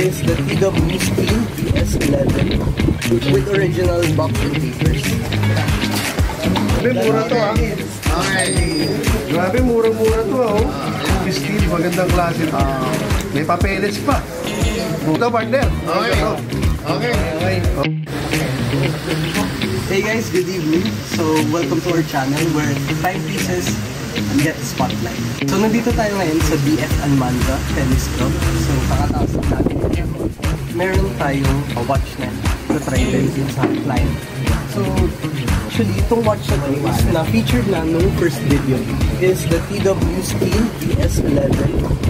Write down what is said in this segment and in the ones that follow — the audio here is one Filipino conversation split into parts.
is the TW Steel DS11 with original box and papers. Grabe, mura to ah. Grabe, mura-mura to ah. Steel, magandang klase. May papeles pa. Ito, partner. Okay. Hey guys, good evening. So, welcome to our channel where timepieces get spotlight. So, nandito tayo ngayon sa BF Almanza Tennis Club. So, kakataas natin. Meron tayong watch na try din sa client. So, actually, itong watch na to is na-featured na nung first video is the TW Steel DS11.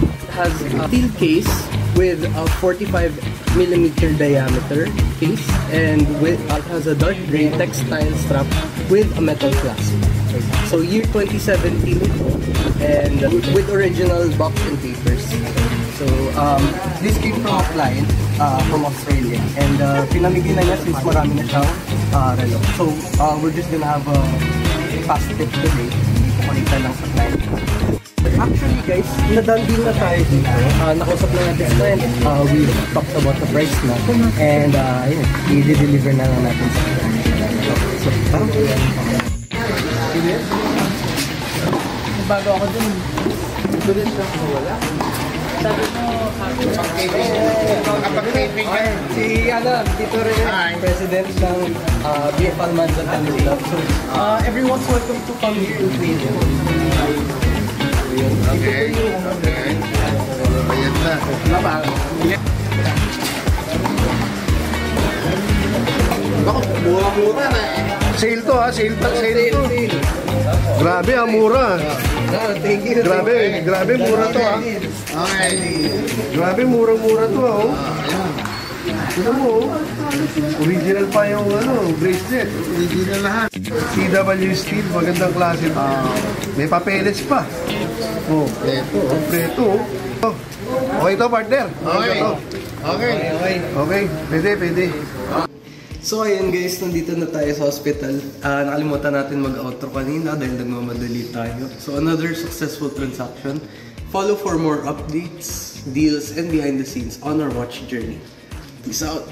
It has a steel case with a 45mm diameter case and it has a dark gray textile strap with a metal clasp. So year 2017 and with original box and papers. So this came from a client from Australia and pinamigay na niya since marami na siyang relo. So we're just gonna have a fast tip today. Pakita lang sa client. Actually guys, nadandin na tayo dito. Nakausap na natin sa client. We talked about the price na. And yun, i-deliver na lang natin sa client. So, parang bago ako dun. Tulis lang ko wala. Sabi mo, kapag-taping ka. Si Tito Rene, president ng BF Almanza Tennis Club. So, everyone's welcome to come here to play. Okay. Ayan na. Bakit mura-mura na eh? Sale to ha, sale to. Grabe ha, mura. Thank you. Grabe mura to ha. Grabe mura-mura to ha. Ito mo, original pa yung bracelet. Original lahat. TW Steel, magandang klase. May papeles pa. Kompleto. Okay to, partner. Okay. Pwede. So ayun guys, nandito na tayo sa hospital. Nakalimutan natin mag-outro kanina dahil nagmamadali tayo. So another successful transaction. Follow for more updates, deals, and behind the scenes on our watch journey. Peace out!